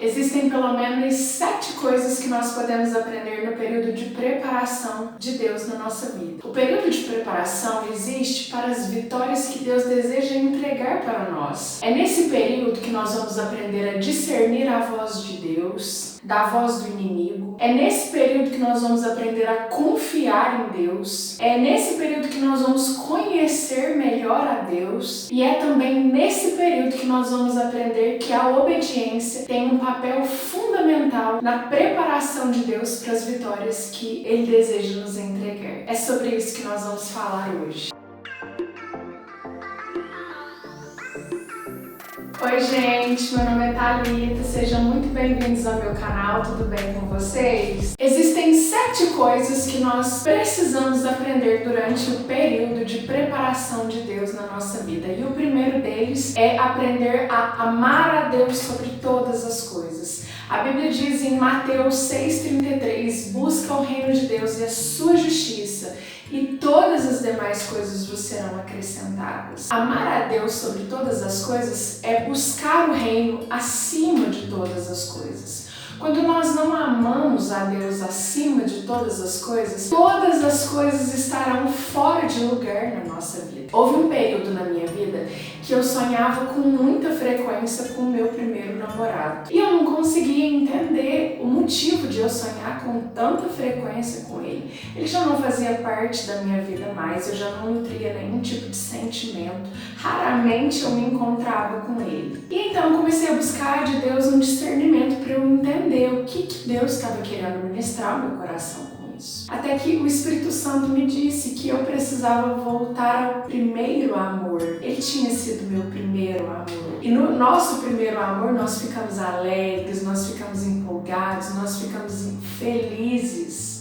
Existem pelo menos 7 coisas que nós podemos aprender no período de preparação de Deus na nossa vida. O período de preparação existe para as vitórias que Deus deseja entregar para nós. É nesse período que nós vamos aprender a discernir a voz de Deus, da voz do inimigo. É nesse período que nós vamos aprender a confiar em Deus. É nesse período que nós vamos conhecer melhor a Deus. E é também nesse período que nós vamos aprender que a obediência tem um papel fundamental na preparação de Deus para as vitórias que Ele deseja nos entregar. É sobre isso que nós vamos falar hoje. Oi gente, meu nome é Thalita, sejam muito bem-vindos ao meu canal, tudo bem com vocês? Existem 7 coisas que nós precisamos aprender durante o período de preparação de Deus na nossa vida. E o primeiro deles é aprender a amar a Deus sobre todas as coisas. A Bíblia diz em Mateus 6,33, busca o reino de Deus e a sua justiça, e todas as demais coisas vos serão acrescentadas. Amar a Deus sobre todas as coisas é buscar o reino acima de todas as coisas. Quando nós não amamos a Deus acima de todas as coisas estarão fora de lugar na nossa vida. Houve um período na minha vida que eu sonhava com muita frequência com o meu primeiro namorado. E eu não conseguia entender o motivo de eu sonhar com tanta frequência com ele. Ele já não fazia parte da minha vida mais, eu já não nutria nenhum tipo de sentimento. Raramente eu me encontrava com ele. E então eu comecei a buscar de Deus um discernimento para eu entender o que Deus estava querendo ministrar ao meu coração com isso. Até que o Espírito Santo me disse que eu precisava voltar ao primeiro amor. Ele tinha sido meu primeiro amor. E no nosso primeiro amor nós ficamos alegres, nós ficamos empolgados, nós ficamos felizes,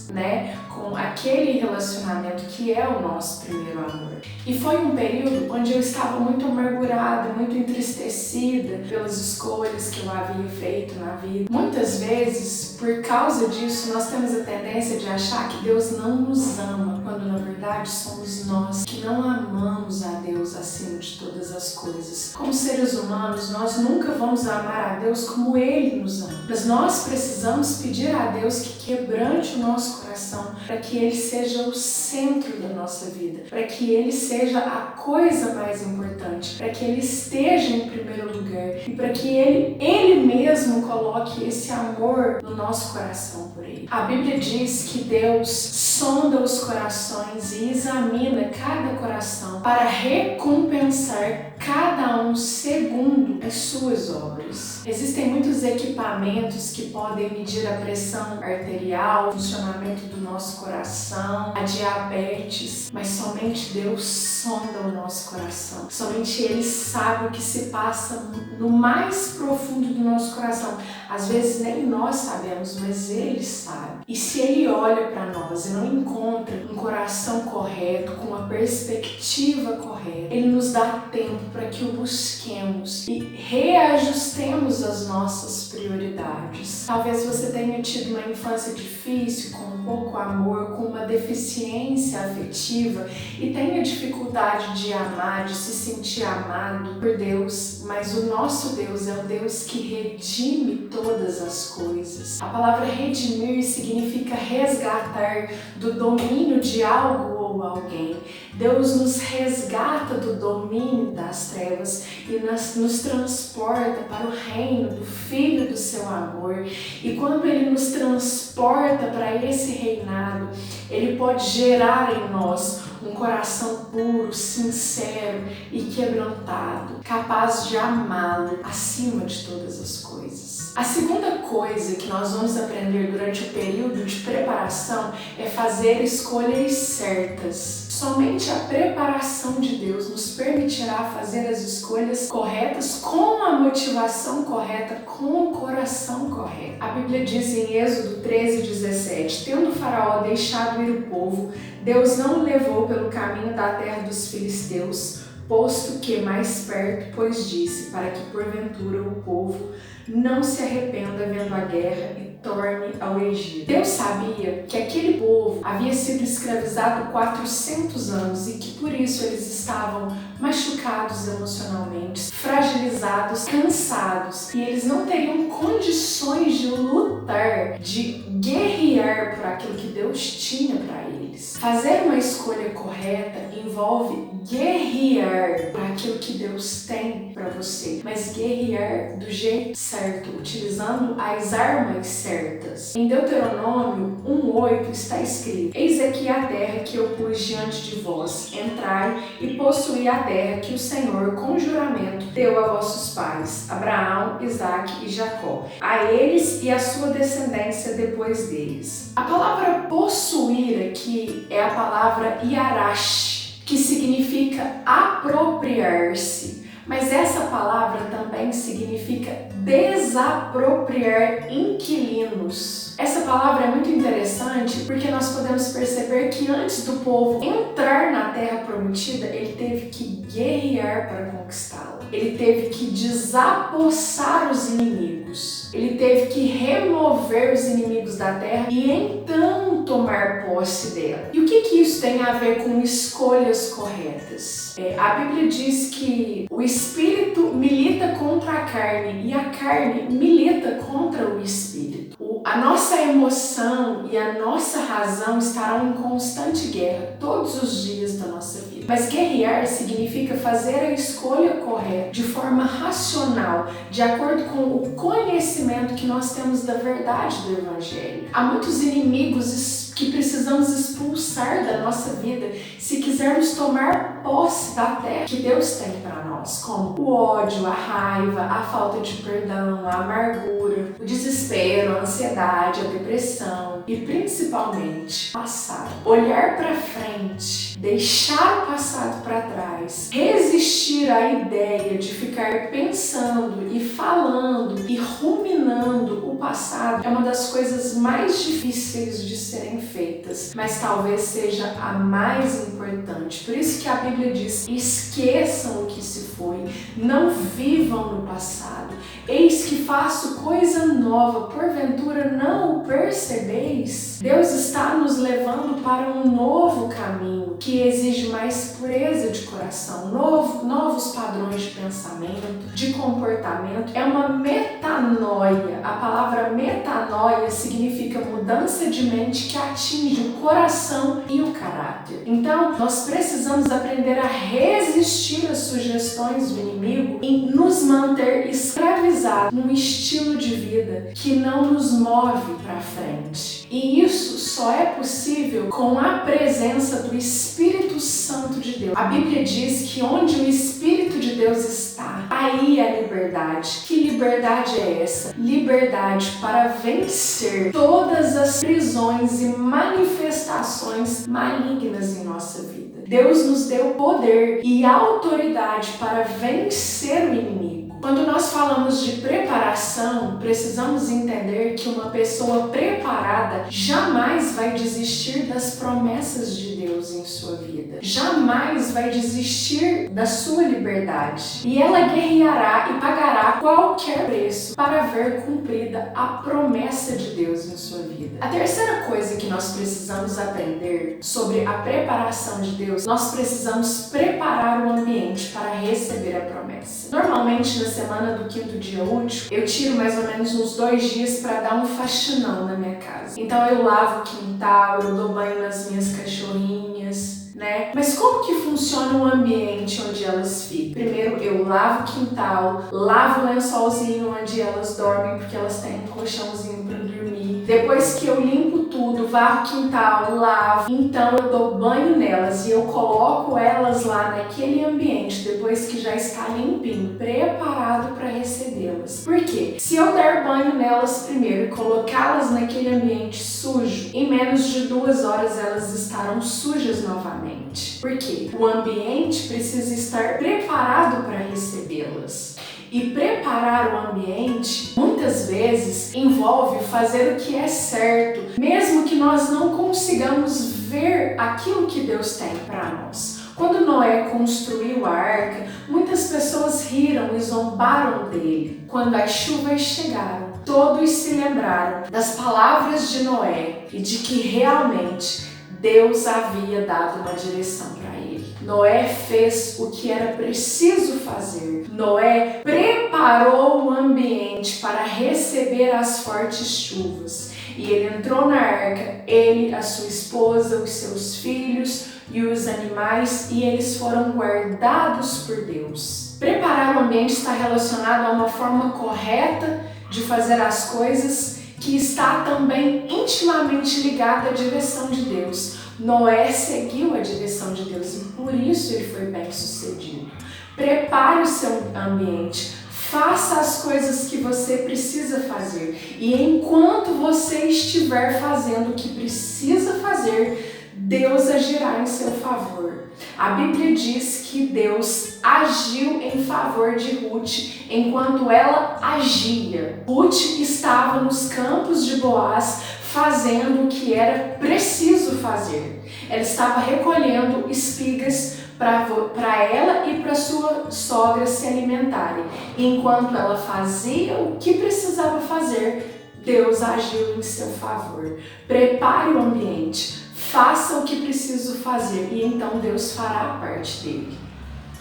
com aquele relacionamento que é o nosso primeiro amor. E foi um período onde eu estava muito amargurada, muito entristecida pelas escolhas que eu havia feito na vida. Muitas vezes, por causa disso, nós temos a tendência de achar que Deus não nos ama, quando na verdade somos nós que não amamos a Deus acima de todas as coisas. Como seres humanos, nós nunca vamos amar a Deus como Ele nos ama. Mas nós precisamos pedir a Deus que quebrante o nosso coração, para que Ele seja o centro da nossa vida, para que Ele seja a coisa mais importante, para que Ele esteja em primeiro lugar e para que Ele mesmo coloque esse amor no nosso coração por Ele. A Bíblia diz que Deus sonda os corações e examina cada coração para recompensar cada um segundo as suas obras. Existem muitos equipamentos que podem medir a pressão arterial, o funcionamento do nosso coração, a diabetes, mas somente Deus sonda o nosso coração. Somente Ele sabe o que se passa no mais profundo do nosso coração. Às vezes nem nós sabemos, mas Ele sabe. E se Ele olha para nós e não encontra um coração correto, com uma perspectiva correta, Ele nos dá tempo para que o busquemos e reajustemos as nossas prioridades. Talvez você tenha tido uma infância difícil, com pouco amor, com uma deficiência afetiva e tenha dificuldade de amar, de se sentir amado por Deus, mas o nosso Deus é o Deus que redime todas as coisas. A palavra redimir significa resgatar do domínio de algo ou alguém. Deus nos resgata do domínio das trevas e nos transporta para o reino do Filho do seu amor. E quando Ele nos transporta para esse reinado, Ele pode gerar em nós um coração puro, sincero e quebrantado, capaz de amá-lo acima de todas as coisas. A segunda coisa que nós vamos aprender durante o período de preparação é fazer escolhas certas. Somente a preparação de Deus nos permitirá fazer as escolhas corretas com a motivação correta, com o coração correto. A Bíblia diz em Êxodo 13:17, tendo Faraó deixado ir o povo, Deus não o levou pelo caminho da terra dos filisteus, posto que mais perto, pois disse, para que porventura o povo não se arrependa vendo a guerra e torne ao Egito. Deus sabia que aquele povo havia sido escravizado 400 anos e que por isso eles estavam machucados emocionalmente, fragilizados, cansados, e eles não teriam condições de lutar, de guerrear por aquilo que Deus tinha para eles. Fazer uma escolha correta envolve guerrear por aquilo que Deus tem para você, mas guerrear do jeito certo, utilizando as armas certas. Em Deuteronômio 1:8 está escrito: Eis aqui a terra que eu pus diante de vós, entrai e possuí a terra que o Senhor com juramento deu a vossos pais, Abraão, Isaque e Jacó, a eles e a sua descendência depois deles. A palavra possuir aqui é a palavra yarash, que significa apropriar-se. Mas essa palavra também significa desapropriar inquilinos. Essa palavra é muito interessante porque nós podemos perceber que antes do povo entrar na terra prometida, ele teve que guerrear para conquistá-la. Ele teve que desapossar os inimigos. Ele teve que remover os inimigos da terra e então tomar posse dela. E o que isso tem a ver com escolhas corretas? A Bíblia diz que o espírito milita contra a carne e a carne milita contra o espírito. A nossa emoção e a nossa razão estarão em constante guerra todos os dias da nossa vida. Mas guerrear significa fazer a escolha correta, de forma racional, de acordo com o conhecimento que nós temos da verdade do Evangelho. Há muitos inimigos que precisamos expulsar da nossa vida se quisermos tomar posse da terra que Deus tem para nós, como o ódio, a raiva, a falta de perdão, a amargura, o desespero, a ansiedade, a depressão e principalmente passar. Olhar para frente, deixar o passado para trás, resistir à ideia de ficar pensando e falando e ruminando o passado é uma das coisas mais difíceis de serem feitas, mas talvez seja a mais importante. Por isso que a Bíblia diz: esqueçam o que se foi, não vivam no passado. Eis que faço coisa nova, porventura não o percebeis? Deus está nos levando para um novo caminho que exige mais pureza de coração, novos padrões de pensamento, de comportamento. É uma metanoia. A palavra metanoia significa mudança de mente que atinge o coração e o caráter. Então, nós precisamos aprender a resistir às sugestões do inimigo e nos manter escravizados num estilo de vida que não nos move para frente. E isso só é possível com a presença do Espírito Santo de Deus. A Bíblia diz que onde o Espírito de Deus está, aí há liberdade. Que liberdade é essa? Liberdade para vencer todas as prisões e manifestações malignas em nossa vida. Deus nos deu poder e autoridade para vencer o inimigo. Quando nós falamos de preparação, precisamos entender que uma pessoa preparada jamais vai desistir das promessas de Deus em sua vida. Jamais vai desistir da sua liberdade. E ela guerreará e pagará qualquer preço para ver cumprida a promessa de Deus em sua vida. A terceira coisa que nós precisamos aprender sobre a preparação de Deus, nós precisamos preparar o ambiente para receber a promessa. Normalmente, na semana do quinto dia útil, eu tiro mais ou menos uns 2 dias para dar um faxinão na minha casa. Então eu lavo o quintal, eu dou banho nas minhas cachorrinhas, né? Mas como que funciona o ambiente onde elas ficam? Primeiro eu lavo o quintal, lavo o lençolzinho onde elas dormem, porque elas têm um colchãozinho para dormir. Depois que eu limpo tudo, varro o quintal, lavo, então eu dou banho nelas e eu coloco elas lá naquele ambiente, depois que já está limpinho, preparado para recebê-las. Por quê? Se eu der banho nelas primeiro e colocá-las naquele ambiente sujo, em menos de 2 horas elas estarão sujas novamente. Por quê? O ambiente precisa estar preparado para recebê-las. E preparar o ambiente, muitas vezes, envolve fazer o que é certo, mesmo que nós não consigamos ver aquilo que Deus tem para nós. Quando Noé construiu a arca, muitas pessoas riram e zombaram dele. Quando as chuvas chegaram, todos se lembraram das palavras de Noé e de que realmente Deus havia dado uma direção para ele. Noé fez o que era preciso fazer. Noé preparou o ambiente para receber as fortes chuvas. E ele entrou na arca, ele, a sua esposa, os seus filhos e os animais, e eles foram guardados por Deus. Preparar o ambiente está relacionado a uma forma correta de fazer as coisas, que está também intimamente ligada à direção de Deus. Noé seguiu a direção de Deus e por isso ele foi bem sucedido. Prepare o seu ambiente, faça as coisas que você precisa fazer e enquanto você estiver fazendo o que precisa fazer, Deus agirá em seu favor. A Bíblia diz que Deus agiu em favor de Ruth enquanto ela agia. Ruth estava nos campos de Boaz fazendo o que era preciso fazer. Ela estava recolhendo espigas para ela e para sua sogra se alimentarem. Enquanto ela fazia o que precisava fazer, Deus agiu em seu favor. Prepare o ambiente, faça o que preciso fazer e então Deus fará a parte dele.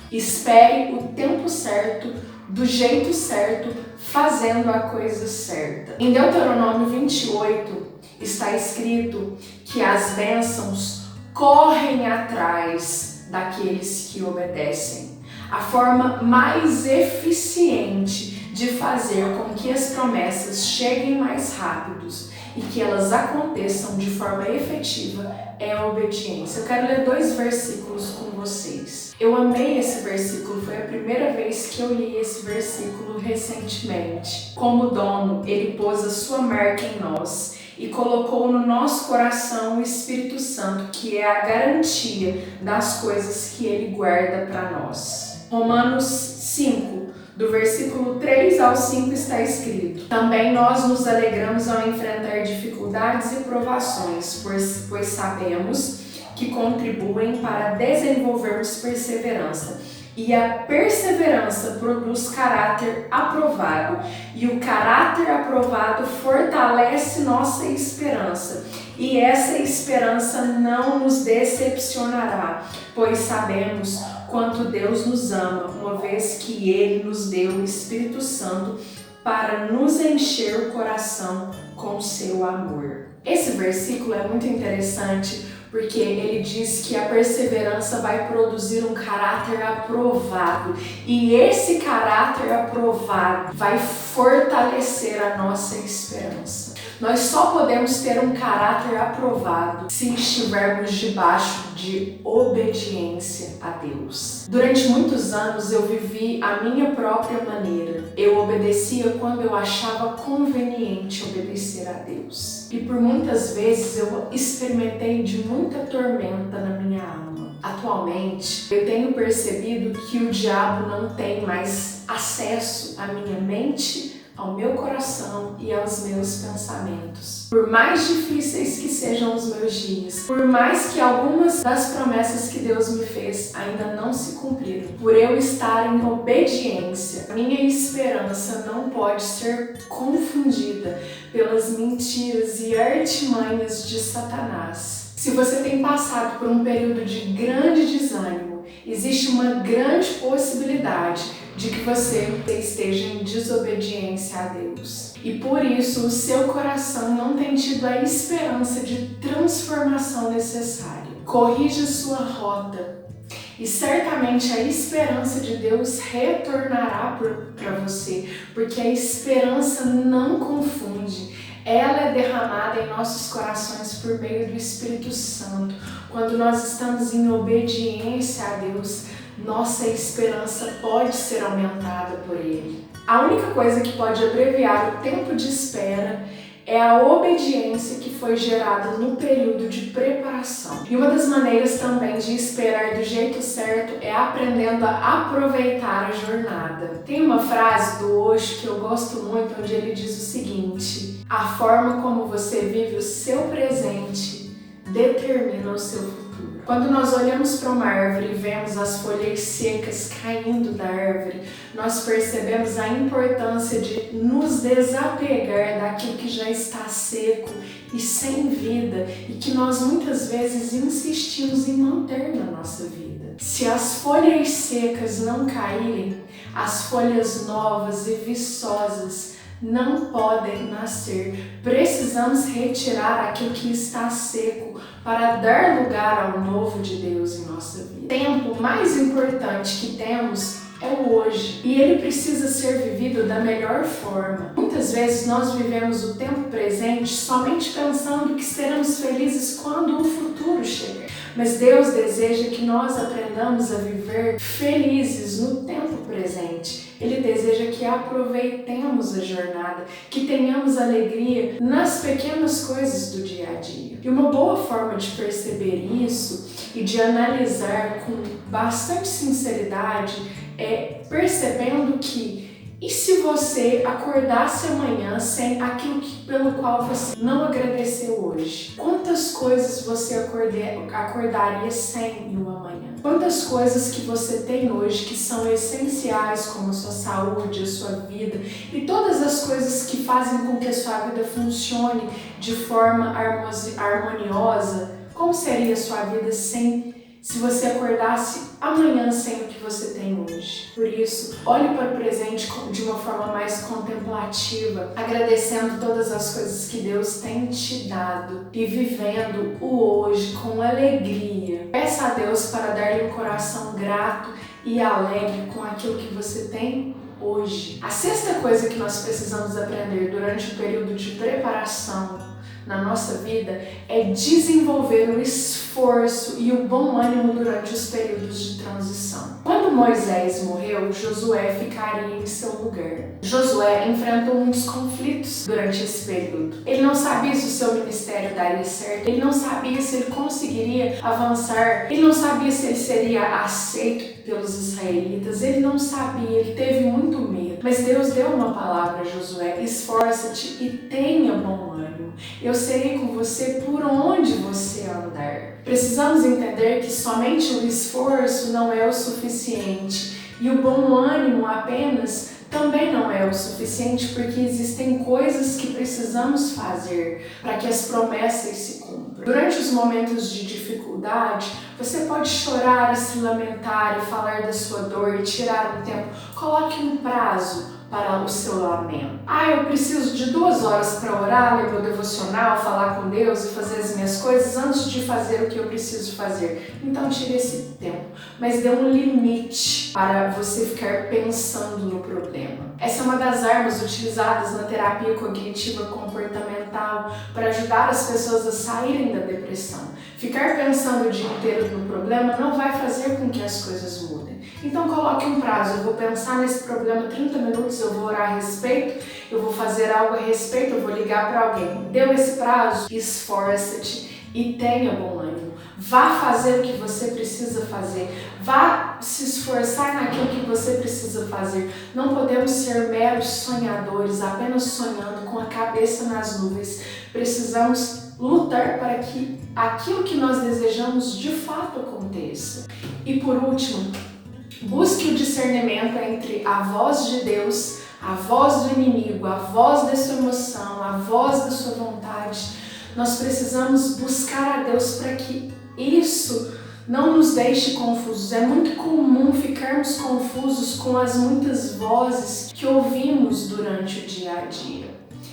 Espere o tempo certo, do jeito certo, fazendo a coisa certa. Em Deuteronômio 28 está escrito que as bênçãos correm atrás daqueles que obedecem. A forma mais eficiente de fazer com que as promessas cheguem mais rápidos e que elas aconteçam de forma efetiva é a obediência. Eu quero ler 2 versículos com vocês. Eu amei esse versículo, foi a primeira vez que eu li esse versículo recentemente. Como dono, ele pôs a sua marca em nós e colocou no nosso coração o Espírito Santo, que é a garantia das coisas que ele guarda para nós. Romanos 5, do versículo 3 ao 5 está escrito: também nós nos alegramos ao enfrentar dificuldades e provações, pois sabemos que contribuem para desenvolvermos perseverança. E a perseverança produz caráter aprovado, e o caráter aprovado fortalece nossa esperança. E essa esperança não nos decepcionará, pois sabemos quanto Deus nos ama, uma vez que Ele nos deu o Espírito Santo para nos encher o coração com seu amor. Esse versículo é muito interessante porque ele diz que a perseverança vai produzir um caráter aprovado e esse caráter aprovado vai fortalecer a nossa esperança. Nós só podemos ter um caráter aprovado se estivermos debaixo de obediência a Deus. Durante muitos anos eu vivi a minha própria maneira. Eu obedecia quando eu achava conveniente obedecer a Deus. E por muitas vezes eu experimentei de muita tormenta na minha alma. Atualmente, eu tenho percebido que o diabo não tem mais acesso à minha mente, ao meu coração e aos meus pensamentos. Por mais difíceis que sejam os meus dias, por mais que algumas das promessas que Deus me fez ainda não se cumpriram, por eu estar em obediência, minha esperança não pode ser confundida pelas mentiras e artimanhas de Satanás. Se você tem passado por um período de grande desânimo, existe uma grande possibilidade de que você esteja em desobediência a Deus. E por isso o seu coração não tem tido a esperança de transformação necessária. Corrija sua rota e certamente a esperança de Deus retornará para você, porque a esperança não confunde. Ela é derramada em nossos corações por meio do Espírito Santo. Quando nós estamos em obediência a Deus, nossa esperança pode ser aumentada por Ele. A única coisa que pode abreviar o tempo de espera é a obediência que foi gerada no período de preparação. E uma das maneiras também de esperar do jeito certo é aprendendo a aproveitar a jornada. Tem uma frase do Osho que eu gosto muito, onde ele diz o seguinte: a forma como você vive o seu presente determina o seu futuro. Quando nós olhamos para uma árvore e vemos as folhas secas caindo da árvore, nós percebemos a importância de nos desapegar daquilo que já está seco e sem vida e que nós muitas vezes insistimos em manter na nossa vida. Se as folhas secas não caírem, as folhas novas e viçosas não podem nascer. Precisamos retirar aquilo que está seco para dar lugar ao novo de Deus em nossa vida. O tempo mais importante que temos é o hoje e ele precisa ser vivido da melhor forma. Muitas vezes nós vivemos o tempo presente somente pensando que seremos felizes quando o futuro chegar. Mas Deus deseja que nós aprendamos a viver felizes no tempo presente. Ele deseja que aproveitemos a jornada, que tenhamos alegria nas pequenas coisas do dia a dia. E uma boa forma de perceber isso e de analisar com bastante sinceridade é percebendo que e se você acordasse amanhã sem aquilo pelo qual você não agradeceu hoje? Quantas coisas você acordaria sem no amanhã? Quantas coisas que você tem hoje que são essenciais, como a sua saúde, a sua vida e todas as coisas que fazem com que a sua vida funcione de forma harmoniosa? Como seria a sua vida se você acordasse amanhã sem o que você tem hoje? Por isso, olhe para o presente de uma forma mais contemplativa, agradecendo todas as coisas que Deus tem te dado e vivendo o hoje com alegria. Peça a Deus para dar-lhe um coração grato e alegre com aquilo que você tem hoje. A sexta coisa que nós precisamos aprender durante o período de preparação na nossa vida é desenvolver o esforço e o bom ânimo durante os períodos de transição. Quando Moisés morreu, Josué ficaria em seu lugar. Josué enfrentou muitos conflitos durante esse período. Ele não sabia se o seu ministério daria certo, ele não sabia se ele conseguiria avançar, ele não sabia se ele seria aceito pelos israelitas, ele não sabia, ele teve muito medo. Mas Deus deu uma palavra a Josué: esforça-te e tenha bom ânimo. Eu serei com você por onde você andar. Precisamos entender que somente o esforço não é o suficiente e o bom ânimo apenas também não é o suficiente, porque existem coisas que precisamos fazer para que as promessas se cumpram. Durante os momentos de dificuldade, você pode chorar e se lamentar e falar da sua dor e tirar um tempo. Coloque um prazo para o seu lamento. Eu preciso de 2 horas para orar, ler meu devocional, falar com Deus e fazer as minhas coisas antes de fazer o que eu preciso fazer. Então tire esse tempo, mas dê um limite para você ficar pensando no problema. Essa é uma das armas utilizadas na terapia cognitiva comportamental para ajudar as pessoas a saírem da depressão. Ficar pensando o dia inteiro no problema não vai fazer com que as coisas mudem. Então coloque um prazo: eu vou pensar nesse problema 30 minutos, eu vou orar a respeito, eu vou fazer algo a respeito, eu vou ligar para alguém. Deu esse prazo? Esforça-te e tenha bom ânimo. Vá fazer o que você precisa fazer. Vá se esforçar naquilo que você precisa fazer. Não podemos ser meros sonhadores, apenas sonhando com a cabeça nas nuvens. Precisamos lutar para que aquilo que nós desejamos de fato aconteça. E por último, busque o discernimento entre a voz de Deus, a voz do inimigo, a voz da sua emoção, a voz da sua vontade. Nós precisamos buscar a Deus para que isso não nos deixe confusos. É muito comum ficarmos confusos com as muitas vozes que ouvimos durante o dia a dia.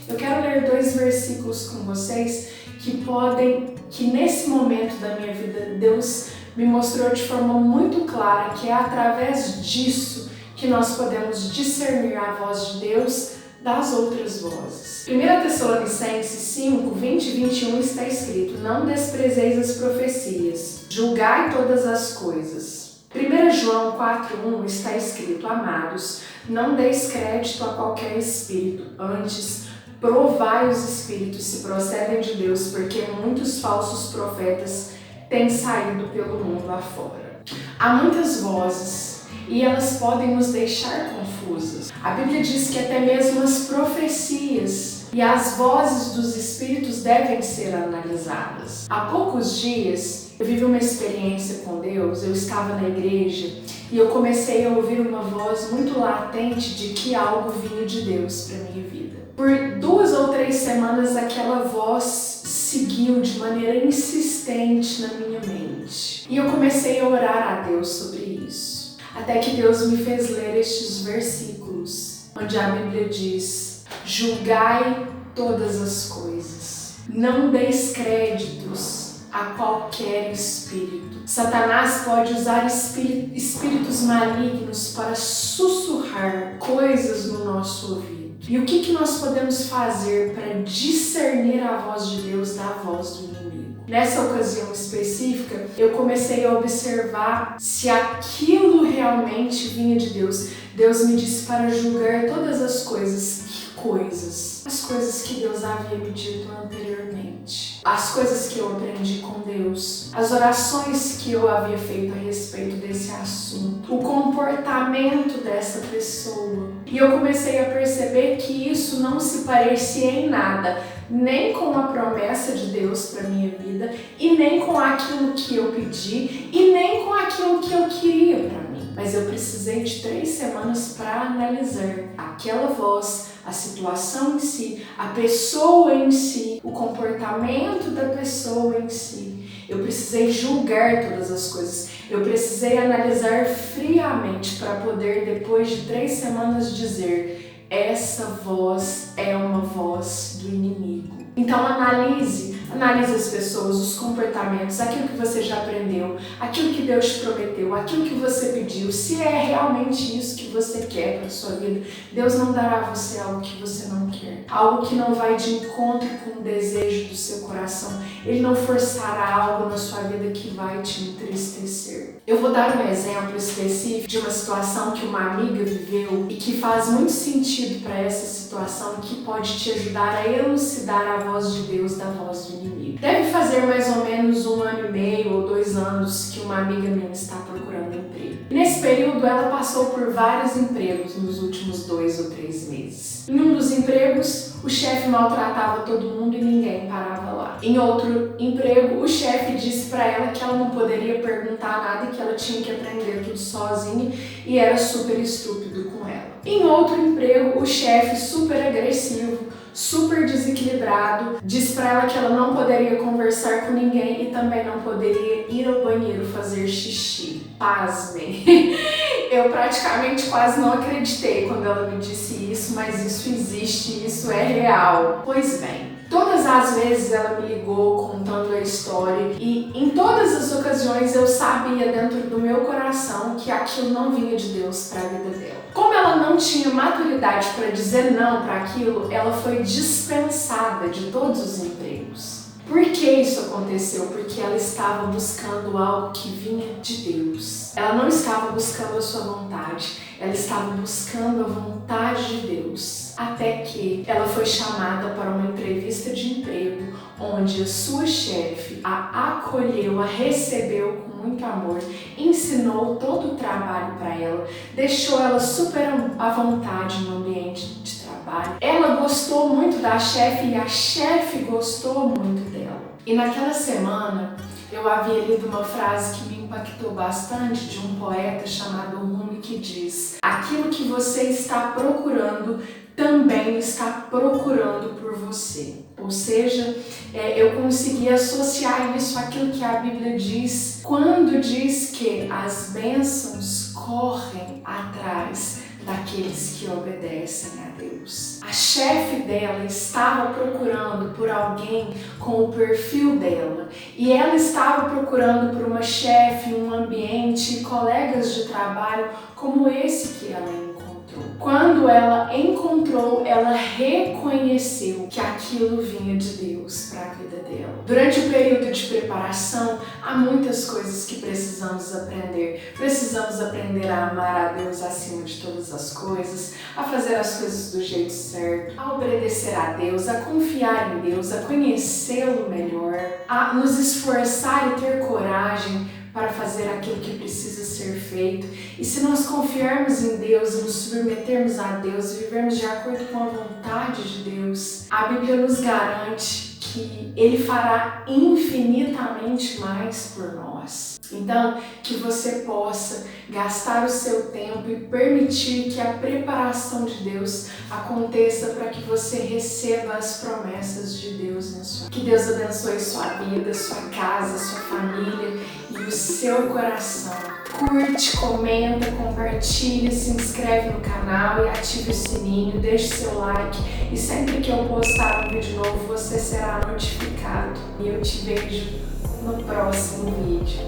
Eu quero ler 2 versículos com vocês que nesse momento da minha vida Deus me mostrou de forma muito clara que é através disso que nós podemos discernir a voz de Deus das outras vozes. 1 Tessalonicenses 5, 20 e 21 está escrito: não desprezeis as profecias, julgai todas as coisas. 1 João 4,1 está escrito: amados, não deis crédito a qualquer espírito, antes provai os espíritos se procedem de Deus, porque muitos falsos profetas têm saído pelo mundo afora. Há muitas vozes e elas podem nos deixar confusas. A Bíblia diz que até mesmo as profecias e as vozes dos espíritos devem ser analisadas. Há poucos dias eu vivi uma experiência com Deus, eu estava na igreja e eu comecei a ouvir uma voz muito latente de que algo vinha de Deus para minha vida. Por 2 ou 3 semanas aquela voz seguiu de maneira insistente na minha mente. E eu comecei a orar a Deus sobre isso. Até que Deus me fez ler estes versículos, onde a Bíblia diz: julgai todas as coisas, não deis créditos a qualquer espírito. Satanás pode usar espíritos malignos para sussurrar coisas no nosso ouvido. E o que nós podemos fazer para discernir a voz de Deus da voz do inimigo? Nessa ocasião específica, eu comecei a observar se aquilo realmente vinha de Deus. Deus me disse para julgar todas as coisas. Que coisas? As coisas que Deus havia me dito anteriormente. As coisas que eu aprendi com Deus. As orações que eu havia feito a respeito desse assunto. O comportamento dessa pessoa. E eu comecei a perceber que isso não se parecia em nada, nem com a promessa de Deus para minha vida, e nem com aquilo que eu pedi, e nem com aquilo que eu queria para mim. Mas eu precisei de 3 semanas para analisar aquela voz, a situação em si, a pessoa em si, o comportamento da pessoa em si. Eu precisei julgar todas as coisas. Eu precisei analisar friamente para poder, depois de 3 semanas, dizer: essa voz é uma voz do inimigo. Então analise as pessoas, os comportamentos, aquilo que você já aprendeu, aquilo que Deus te prometeu, aquilo que você pediu, se é realmente isso que você quer para a sua vida. Deus não dará a você algo que você não quer, algo que não vai de encontro com o desejo do seu coração. Ele não forçará algo na sua vida que vai te entristecer. Eu vou dar um exemplo específico de uma situação que uma amiga viveu e que faz muito sentido para essa situação e que pode te ajudar a elucidar a voz de Deus da voz do inimigo. Deve fazer mais ou menos 1 ano e meio ou 2 anos que uma amiga minha está procurando emprego. E nesse período ela passou por vários empregos nos últimos 2 ou 3 meses. Em um dos empregos, o chefe maltratava todo mundo e ninguém parava lá. Em outro emprego, o chefe disse para ela que ela não poderia perguntar nada e que ela tinha que aprender tudo sozinha e era super estúpido com ela. Em outro emprego, o chefe super agressivo, super desequilibrado, disse para ela que ela não poderia conversar com ninguém e também não poderia ir ao banheiro fazer xixi. Pasmem! Eu praticamente quase não acreditei quando ela me disse isso, mas isso existe, isso é real. Pois bem, todas as vezes ela me ligou contando a história e em todas as ocasiões eu sabia dentro do meu coração que aquilo não vinha de Deus para a vida dela. Como ela não tinha maturidade para dizer não para aquilo, ela foi dispensada de todos os empregos. Por que isso aconteceu? Porque ela estava buscando algo que vinha de Deus. Ela não estava buscando a sua vontade, ela estava buscando a vontade de Deus. Até que ela foi chamada para uma entrevista de emprego, onde a sua chefe a acolheu, a recebeu com muito amor, ensinou todo o trabalho para ela, deixou ela super à vontade no ambiente de trabalho. Ela gostou muito da chefe e a chefe gostou muito dela. E naquela semana eu havia lido uma frase que me impactou bastante de um poeta chamado Rumi, que diz: aquilo que você está procurando também está procurando por você. Ou seja, eu consegui associar isso àquilo que a Bíblia diz quando diz que as bênçãos correm atrás daqueles que obedecem a Deus. A chefe dela estava procurando por alguém com o perfil dela e ela estava procurando por uma chefe, um ambiente, colegas de trabalho como esse que ela encontrou. Quando ela encontrou, ela reconheceu que aquilo vinha de Deus para a vida dela. Durante o período de preparação, há muitas coisas que precisamos aprender. Precisamos aprender a amar a Deus acima de todas as coisas, a fazer as coisas do jeito certo, a obedecer a Deus, a confiar em Deus, a conhecê-lo melhor, a nos esforçar e ter coragem para fazer aquilo que precisa ser feito. E se nós confiarmos em Deus e nos submetermos a Deus e vivermos de acordo com a vontade de Deus, a Bíblia nos garante que Ele fará infinitamente mais por nós. Então, que você possa gastar o seu tempo e permitir que a preparação de Deus aconteça para que você receba as promessas de Deus na sua vida. Que Deus abençoe sua vida, sua casa, sua família e o seu coração. Curte, comenta, compartilha, se inscreve no canal e ative o sininho, deixe seu like e sempre que eu postar um vídeo novo você será notificado. E eu te vejo no próximo vídeo.